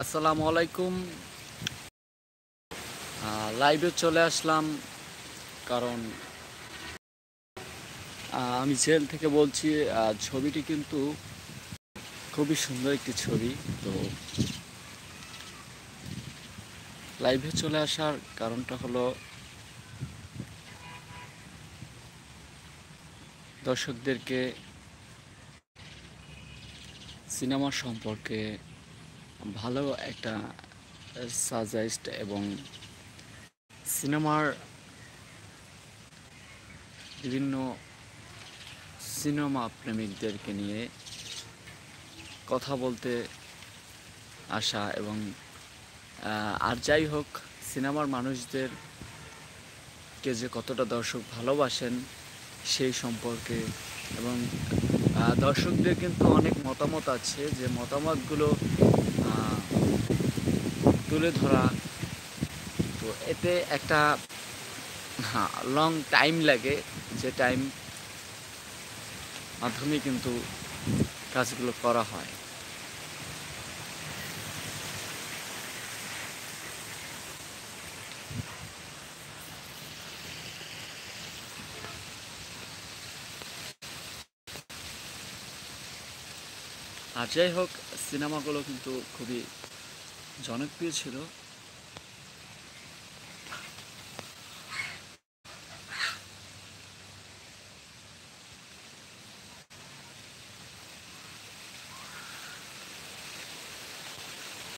আসসালামু আলাইকুম। লাইভে চলে আসলাম কারণ আমি জেল থেকে বলছি। ছবিটি কিন্তু খুবই সুন্দর একটি ছবি। তো লাইভে চলে আসার কারণটা হলো দর্শকদেরকে সিনেমা সম্পর্কে ভালো একটা সাজেস্ট এবং সিনেমার বিভিন্ন সিনেমা প্রেমিকদেরকে নিয়ে কথা বলতে আসা এবং আর যাই হোক, সিনেমার মানুষদেরকে যে কতটা দর্শক ভালোবাসেন সেই সম্পর্কে এবং দর্শকদের কিন্তু অনেক মতামত আছে, যে মতামতগুলো আহ, তুলে ধরা। তো এতে একটা লং টাইম লাগে, যে টাইম মাধ্যমে কিন্তু কাজগুলো করা হয়। আর যাই হোক, সিনেমাগুলো কিন্তু খুবই জনপ্রিয় ছিল।